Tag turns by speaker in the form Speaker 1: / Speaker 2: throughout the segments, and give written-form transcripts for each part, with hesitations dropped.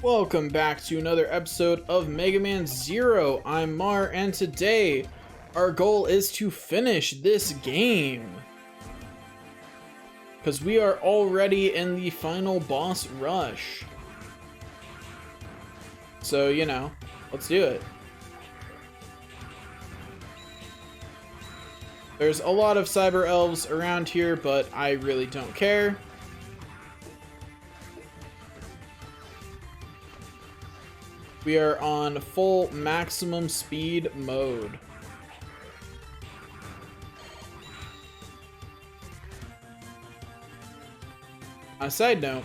Speaker 1: Welcome back to another episode of Mega Man Zero. I'm Mar, and today our goal is to finish this game. Because we are already in the final boss rush. So, you know, let's do it. There's a lot of cyber elves around here, but I really don't care. We are on full maximum speed mode. On a side note,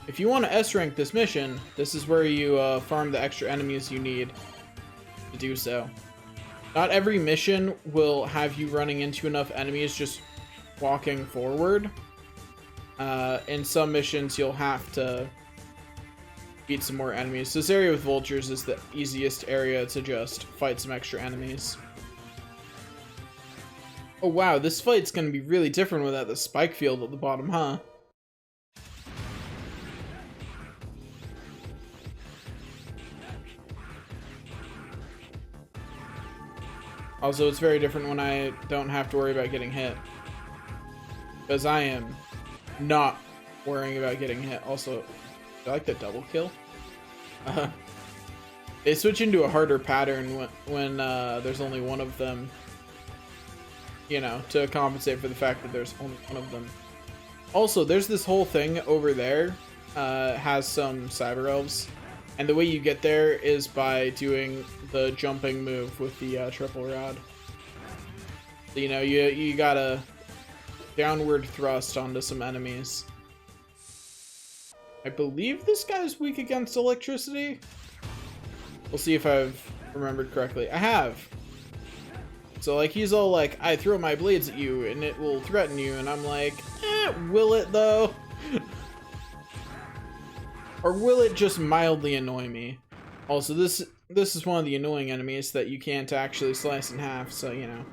Speaker 1: if you want to S-rank this mission, this is where you farm the extra enemies you need to do so. Not every mission will have you running into enough enemies just walking forward. In some missions, you'll have to beat some more enemies. This area with vultures is the easiest area to just fight some extra enemies. Oh wow, this fight's gonna be really different without the spike field at the bottom, huh? Also, it's very different when I don't have to worry about getting hit. Because I am not worrying about getting hit. Also, I like the double kill. They switch into a harder pattern when there's only one of them. You know, to compensate for the fact that there's only one of them. Also, there's this whole thing over there. Has some cyber elves. And the way you get there is by doing the jumping move with the triple rod. So, you know, you gotta downward thrust onto some enemies. I believe this guy's weak against electricity. We'll see if I've remembered correctly. I have. So, like, he's all like, I throw my blades at you and it will threaten you. And I'm like, will it though? Or will it just mildly annoy me? Also, this is one of the annoying enemies that you can't actually slice in half, so, you know.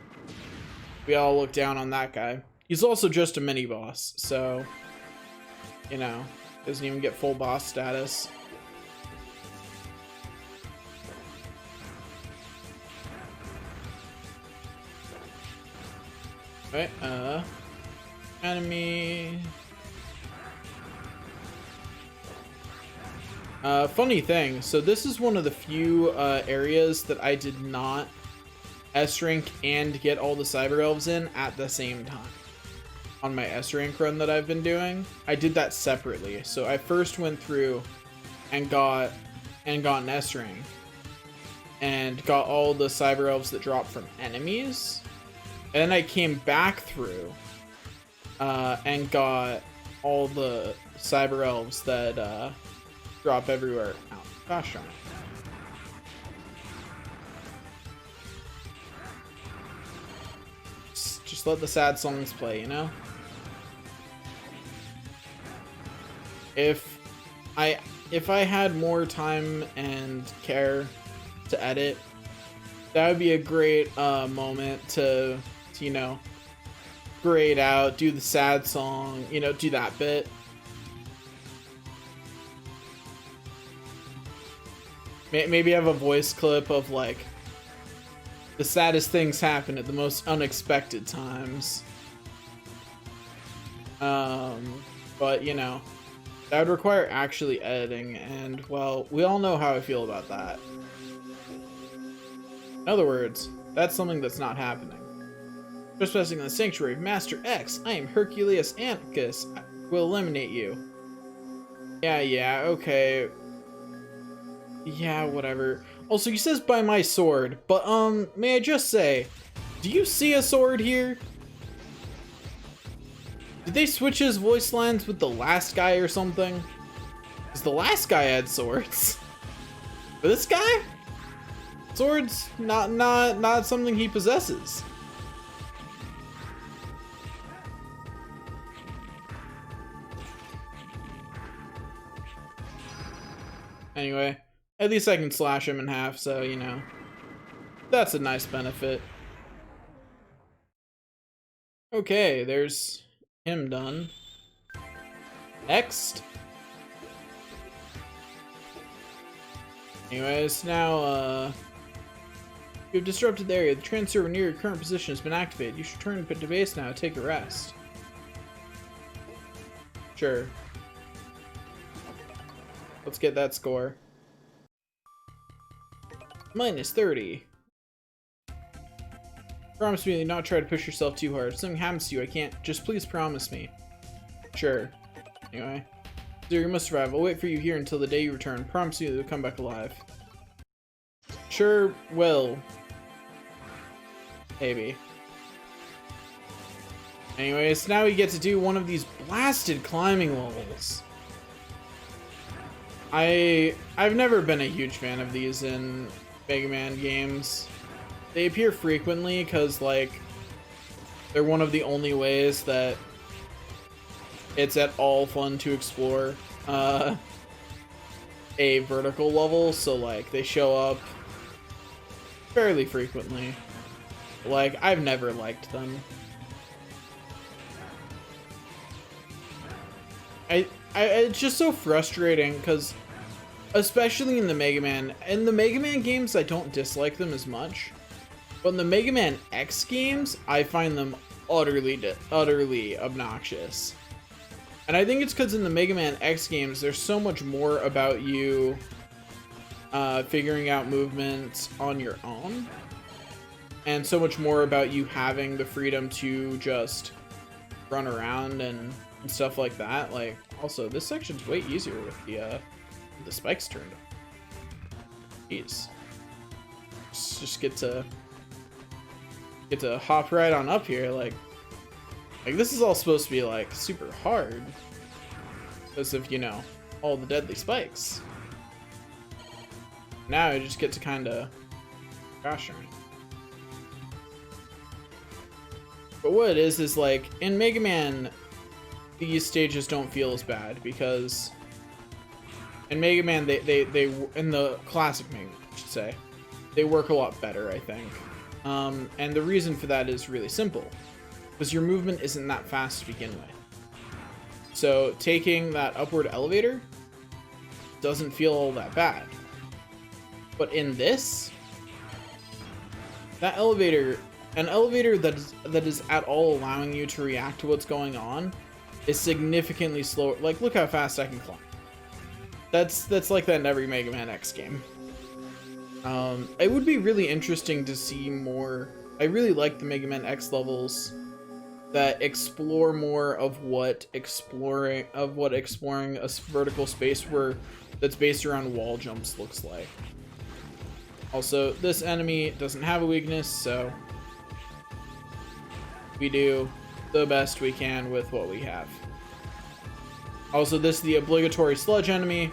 Speaker 1: We all look down on that guy. He's also just a mini-boss, so, you know, doesn't even get full boss status. Right, enemy... funny thing, so this is one of the few areas that I did not S-rank and get all the cyber elves in at the same time. On my S-rank run that I've been doing, I did that separately. So I first went through and got an S-rank and got all the cyber elves that drop from enemies. And then I came back through and got all the cyber elves that drop everywhere. Oh, gosh darn it. Just let the sad songs play, you know? If I had more time and care to edit, that would be a great moment to, you know, grade out, do the sad song, you know, do that bit. Maybe have a voice clip of, like, the saddest things happen at the most unexpected times. But, you know, that would require actually editing, and, well, we all know how I feel about that. In other words, that's something that's not happening. Trespassing in the Sanctuary of Master X, I am Herculeus Anticus. I will eliminate you. Yeah, okay. Yeah, whatever. Also, he says by my sword, but, may I just say, do you see a sword here? Did they switch his voice lines with the last guy or something? Because the last guy had swords. But this guy? Swords, not something he possesses. Anyway. At least I can slash him in half, so, you know, that's a nice benefit. Okay, there's him done. Next, Anyways, now, you've disrupted the area. The trans server near your current position has been activated. You should return to base now. Take a rest. Sure. Let's get that score. Minus 30. Promise me to not try to push yourself too hard. If something happens to you, I can't. Just please promise me. Sure. Anyway. Zero, you must survive. I'll wait for you here until the day you return. Promise you that you'll come back alive. Sure will. Maybe. Anyways, now we get to do one of these blasted climbing levels. I've never been a huge fan of these in Mega Man games. They appear frequently because, like, they're one of the only ways that it's at all fun to explore a vertical level, so, like, they show up fairly frequently. Like, I've never liked them. It's just so frustrating because, especially in the Mega Man games, I don't dislike them as much, but in the Mega Man X games, I find them utterly obnoxious. And I think it's because in the Mega Man X games, there's so much more about you figuring out movements on your own, and so much more about you having the freedom to just run around and stuff like that. Like, also, this section's way easier with the spikes turned on. Jeez. Just get to hop right on up here. Like this is all supposed to be like super hard because of, you know, all the deadly spikes. Now I just get to kind of gosh darn it. But what it is like in Mega Man, these stages don't feel as bad because in Mega Man they in the classic Mega Man, I should say, they work a lot better, I think. And the reason for that is really simple, because your movement isn't that fast to begin with. So taking that upward elevator doesn't feel all that bad. But in this, that elevator, an elevator that is at all allowing you to react to what's going on, is significantly slower. Like, look how fast I can climb. That's like that in every Mega Man X game. It would be really interesting to see more. I really like the Mega Man X levels that explore more of what exploring a vertical space that's based around wall jumps looks like. Also, this enemy doesn't have a weakness, so we do the best we can with what we have. Also, this is the obligatory sludge enemy.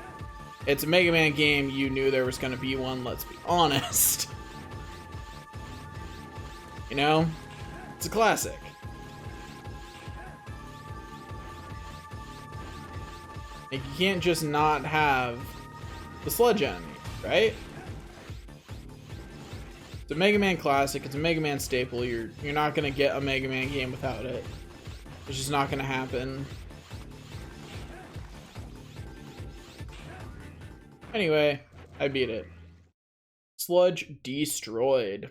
Speaker 1: It's a Mega Man game. You knew there was going to be one, let's be honest. You know? It's a classic. Like, you can't just not have the sludge enemy, right? It's a Mega Man classic. It's a Mega Man staple. You're not going to get a Mega Man game without it. It's just not going to happen. Anyway, I beat it. Sludge destroyed.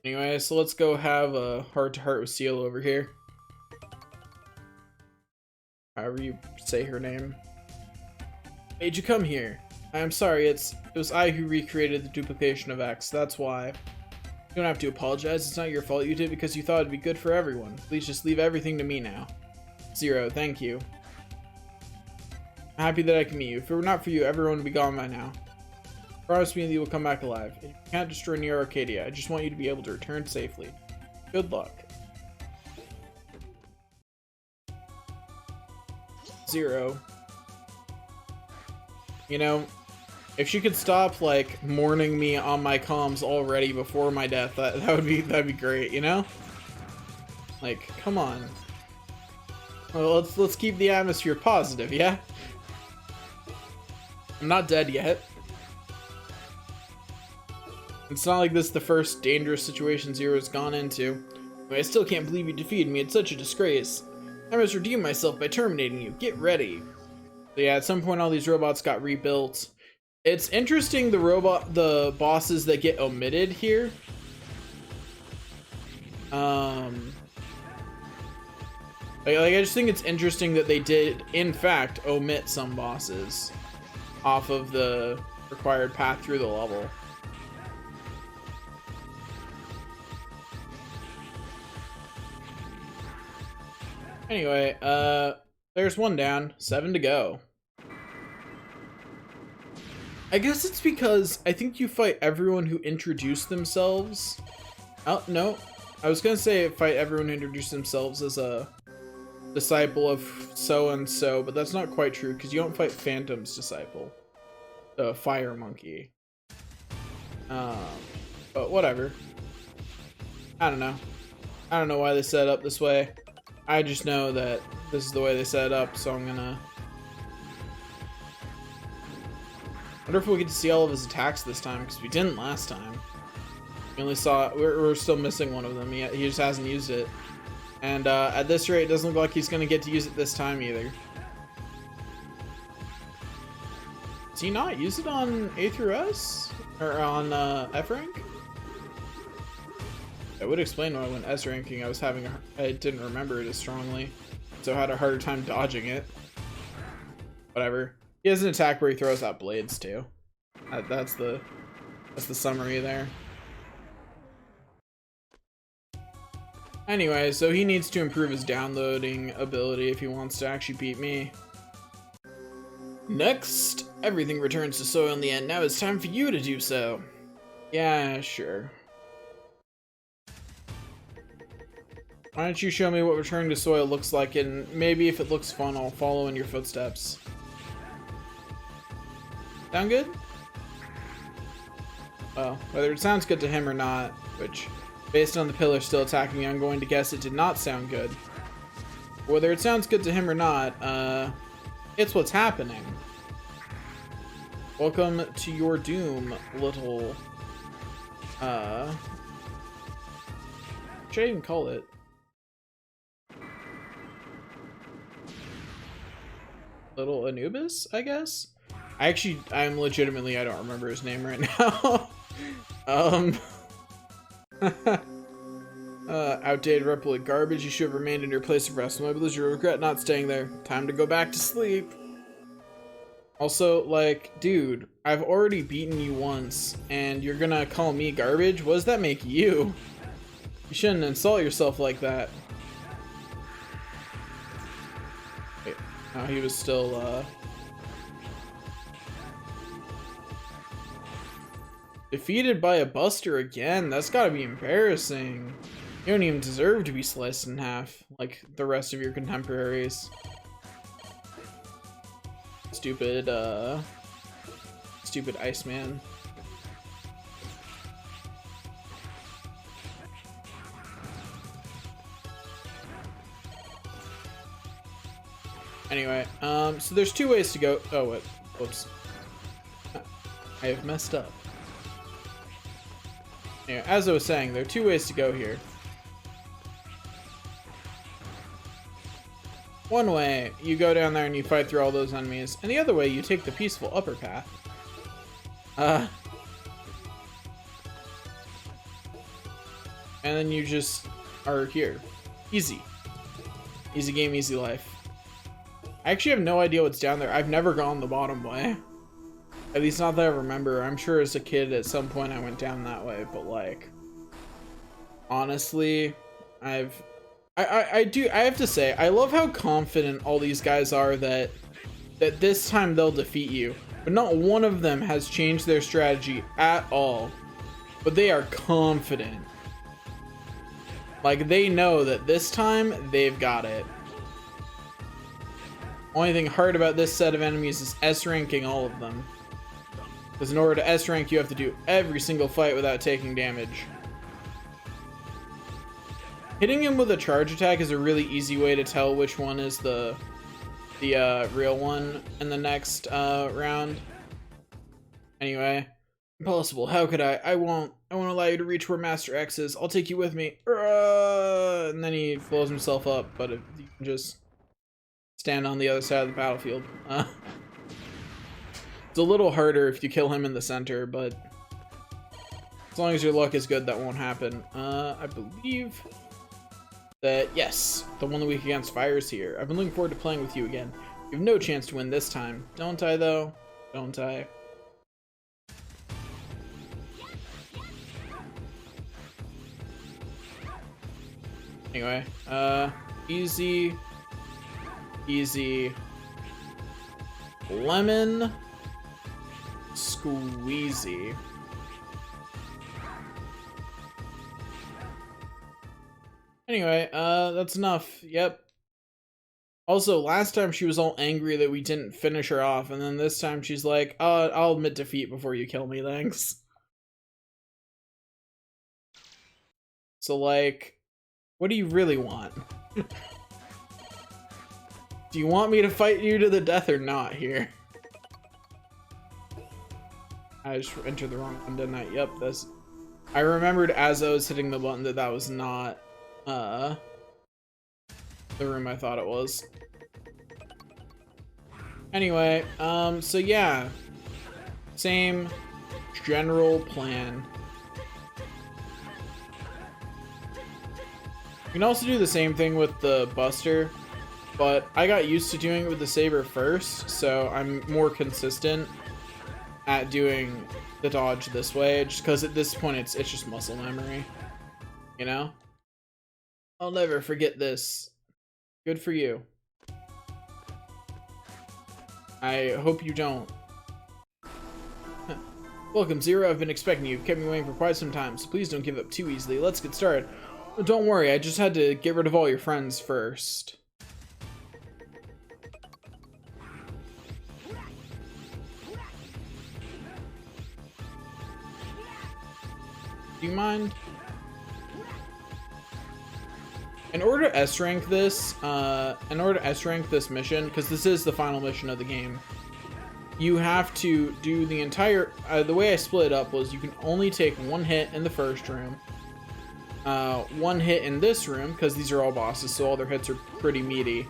Speaker 1: Anyway, so let's go have a heart-to-heart with Seal over here. However you say her name. Made you come here. I am sorry, it was I who recreated the duplication of X, that's why. You don't have to apologize, it's not your fault. You did it because you thought it'd be good for everyone. Please just leave everything to me now. Zero, thank you. I'm happy that I can meet you. If it were not for you, everyone would be gone by now. Promise me that you will come back alive. If you can't destroy Neo Arcadia, I just want you to be able to return safely. Good luck. Zero. You know, if she could stop, like, mourning me on my comms already before my death, that'd be great, you know? Like, come on. Well, let's keep the atmosphere positive, yeah? I'm not dead yet. It's not like this is the first dangerous situation Zero's gone into. But I still can't believe you defeated me. It's such a disgrace. I must redeem myself by terminating you. Get ready. So yeah, at some point all these robots got rebuilt. It's interesting the bosses that get omitted here. Like, I just think it's interesting that they did, in fact, omit some bosses off of the required path through the level. Anyway, there's one down, 7 to go. I guess it's because I think you fight everyone who introduced themselves. Oh, no. I was gonna say fight everyone who introduced themselves as a disciple of so-and-so, but that's not quite true, because you don't fight Phantom's disciple. The fire monkey. But whatever. I don't know. I don't know why they set it up this way. I just know that this is the way they set it up, so I'm gonna... wonder if we'll get to see all of his attacks this time, because we didn't last time. We only saw... We're still missing one of them. He just hasn't used it. And at this rate, it doesn't look like he's going to get to use it this time either. Does he not use it on A through S? Or on F rank? That would explain why when S ranking I didn't remember it as strongly. So I had a harder time dodging it. Whatever. He has an attack where he throws out blades too. That's the summary there. Anyway, so he needs to improve his downloading ability if he wants to actually beat me. Next, everything returns to soil in the end. Now it's time for you to do so. Yeah, sure. Why don't you show me what returning to soil looks like, and maybe if it looks fun, I'll follow in your footsteps. Sound good? Well, whether it sounds good to him or not, which... based on the pillar still attacking me, I'm going to guess it did not sound good. Whether it sounds good to him or not, it's what's happening. Welcome to your doom, little... what should I even call it? Little Anubis, I guess? I don't remember his name right now. Outdated replicate garbage. You should have remained in your place of rest. Maybe you regret not staying there. Time to go back to sleep. Also, like, dude, I've already beaten you once, and you're gonna call me garbage? What does that make you? You shouldn't insult yourself like that. Wait, no, he was still, defeated by a buster again? That's gotta be embarrassing. You don't even deserve to be sliced in half like the rest of your contemporaries. Stupid Iceman. Anyway, so there's two ways to go. Oh, what? Whoops. I have messed up. Anyway, as I was saying, there are two ways to go here. One way, you go down there and you fight through all those enemies, and the other way, you take the peaceful upper path. And then you just are here. Easy. Easy game, easy life. I actually have no idea what's down there. I've never gone the bottom way. At least not that I remember. I'm sure as a kid at some point I went down that way, but like... honestly, I have to say, I love how confident all these guys are that this time they'll defeat you. But not one of them has changed their strategy at all. But they are confident. Like, they know that this time, they've got it. Only thing hard about this set of enemies is S-ranking all of them. Because in order to S-rank, you have to do every single fight without taking damage. Hitting him with a charge attack is a really easy way to tell which one is the real one in the next round. Anyway, impossible. How could I? I won't allow you to reach where Master X is. I'll take you with me. And then he blows himself up. But if you can just stand on the other side of the battlefield. It's a little harder if you kill him in the center, but as long as your luck is good, that won't happen. I believe that, yes, the 1 week against fire is here. I've been looking forward to playing with you again. You have no chance to win this time. Don't I, though? Don't I? Anyway, easy, easy, lemon, squeezy. Anyway, that's enough. Yep. Also, last time she was all angry that we didn't finish her off, and then this time she's like, I'll admit defeat before you kill me, thanks. So, like, what do you really want? Do you want me to fight you to the death or not here? I just entered the wrong one, didn't I? Yep, that's... I remembered as I was hitting the button that that was not, the room I thought it was. Anyway, so yeah. Same general plan. You can also do the same thing with the Buster, but I got used to doing it with the Saber first, so I'm more consistent at doing the dodge this way, just because at this point it's just muscle memory, you know? I'll never forget this. Good for you. I hope you don't. Welcome, Zero. I've been expecting you. You've kept me waiting for quite some time, so please don't give up too easily. Let's get started. Oh, don't worry, I just had to get rid of all your friends first. Do you mind? In order to S-rank this, mission, because this is the final mission of the game, you have to do the entire, the way I split it up was you can only take 1 hit in the first room, 1 hit in this room, because these are all bosses, so all their hits are pretty meaty,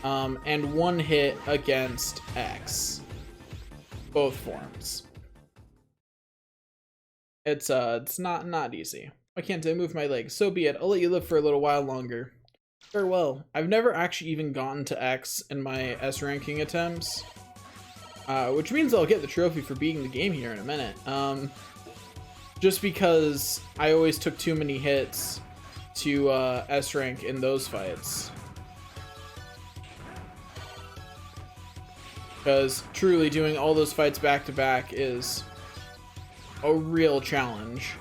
Speaker 1: and 1 hit against X. Both forms. It's not easy. Why can't I move my legs? So be it. I'll let you live for a little while longer. Farewell. I've never actually even gotten to X in my S ranking attempts, which means I'll get the trophy for beating the game here in a minute. Just because I always took too many hits to S rank in those fights. Because truly doing all those fights back to back is a real challenge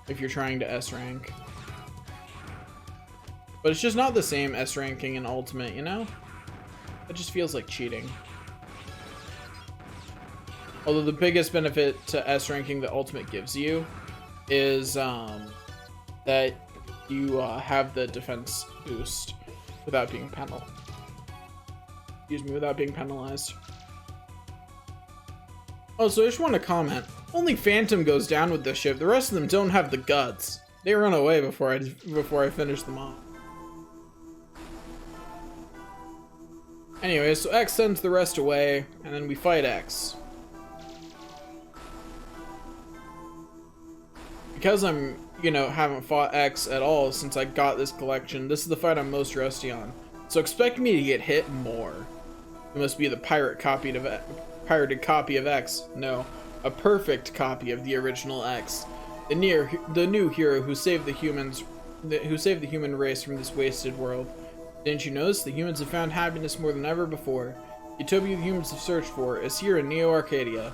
Speaker 1: if you're trying to S rank. But it's just not the same S ranking in Ultimate, you know? It just feels like cheating. Although the biggest benefit to S ranking that Ultimate gives you is that you have the defense boost without being without being penalized. Oh, so I just want to comment. Only Phantom goes down with this ship. The rest of them don't have the guts. They run away before I finish them off. Anyway, so X sends the rest away, and then we fight X. Because I'm, haven't fought X at all since I got this collection, this is the fight I'm most rusty on. So expect me to get hit more. It must be the pirated copy of X. No, a perfect copy of the original X. The new hero who saved the human race from this wasted world. Didn't you notice? The humans have found happiness more than ever before. The utopia the humans have searched for is here in Neo Arcadia.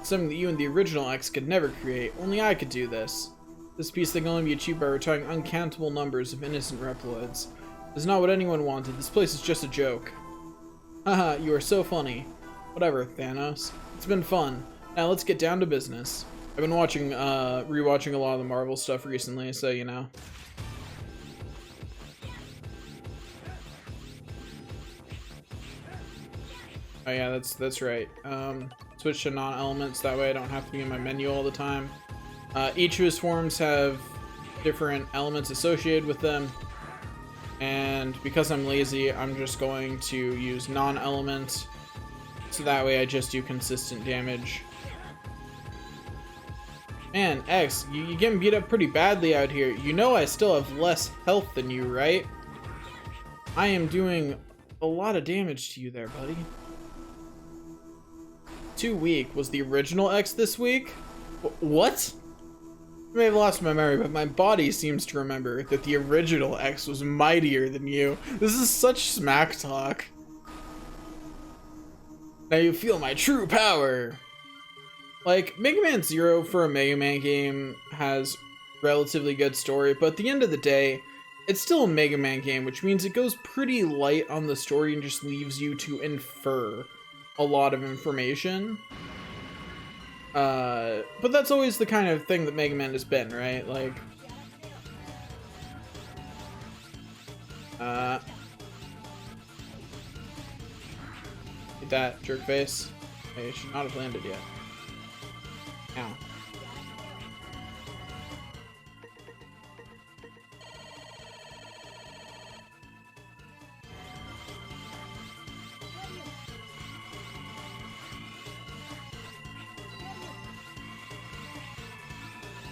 Speaker 1: Something that you and the original X could never create. Only I could do this. This peace that can only be achieved by retiring uncountable numbers of innocent Reploids. This is not what anyone wanted. This place is just a joke. Haha, you are so funny. Whatever, Thanos. It's been fun. Now let's get down to business. I've been rewatching a lot of the Marvel stuff recently, so you know. Oh yeah, that's right. Switch to non-elements, that way I don't have to be in my menu all the time. Each of his forms have different elements associated with them, and because I'm lazy, I'm just going to use non-element So that way I just do consistent damage. Man, X, you getting beat up pretty badly out here. You know I still have less health than you, right? I am doing a lot of damage to you there, buddy. Too weak. Was the original X this week? What? I may have lost my memory, but my body seems to remember that the original X was mightier than you. This is such smack talk. Now you feel my true power. Like, Mega Man Zero for a Mega Man game has relatively good story, but at the end of the day, it's still a Mega Man game, which means it goes pretty light on the story and just leaves you to infer a lot of information. But that's always the kind of thing that Mega Man has been, right? Like, get that, jerk face. Hey, it should not have landed yet. Ow.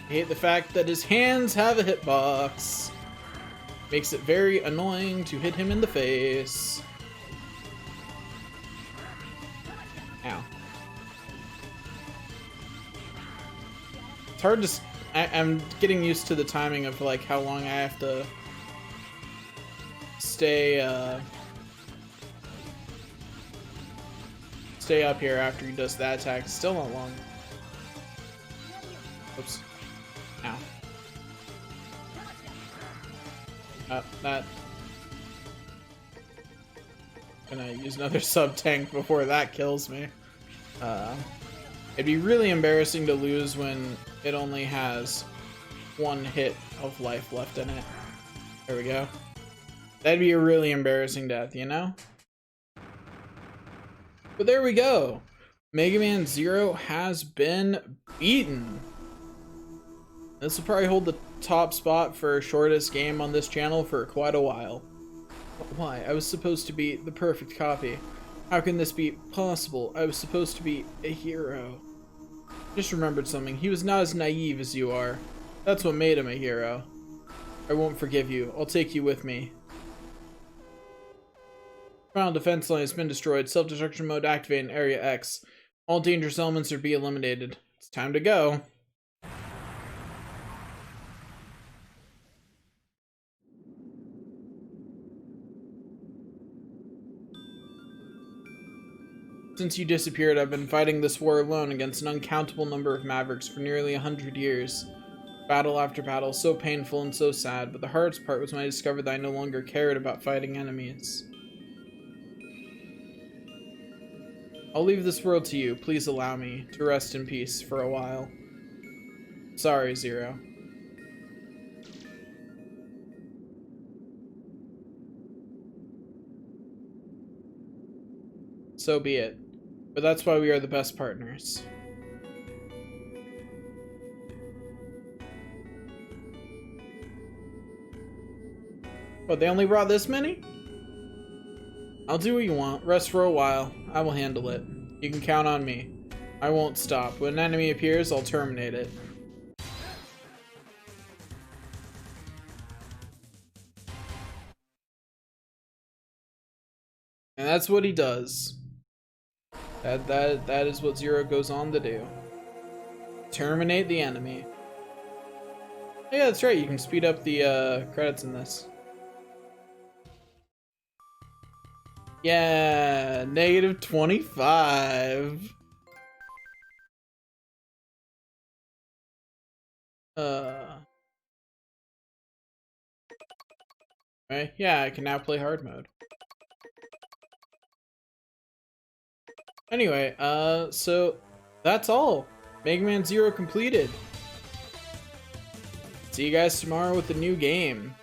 Speaker 1: I hate the fact that his hands have a hitbox. Makes it very annoying to hit him in the face. Ow. It's hard to... I'm getting used to the timing of like how long I have to stay up here after he does that attack. It's still not long. Oops. Ow. That. Gonna use another sub tank before that kills me. It'd be really embarrassing to lose when it only has one hit of life left in it. There we go. That'd be a really embarrassing death, you know? But there we go. Mega Man Zero has been beaten. This will probably hold the top spot for shortest game on this channel for quite a while. But why? I was supposed to be the perfect copy. How can this be possible? I was supposed to be a hero. Just remembered something. He was not as naive as you are. That's what made him a hero. I won't forgive you. I'll take you with me. Final defense line has been destroyed. Self-destruction mode activated in Area X. All dangerous elements are to be eliminated. It's time to go. Since you disappeared, I've been fighting this war alone against an uncountable number of Mavericks for nearly 100 years. Battle after battle, so painful and so sad, but the hardest part was when I discovered that I no longer cared about fighting enemies. I'll leave this world to you. Please allow me to rest in peace for a while. Sorry, Zero. So be it. But that's why we are the best partners. What, they only brought this many? I'll do what you want. Rest for a while. I will handle it. You can count on me. I won't stop. When an enemy appears, I'll terminate it. And that's what he does. That is what Zero goes on to do. Terminate the enemy. Yeah, that's right. You can speed up the credits in this. Yeah, -25. Right? Yeah, I can now play hard mode. Anyway, so that's all. Mega Man Zero completed. See you guys tomorrow with a new game.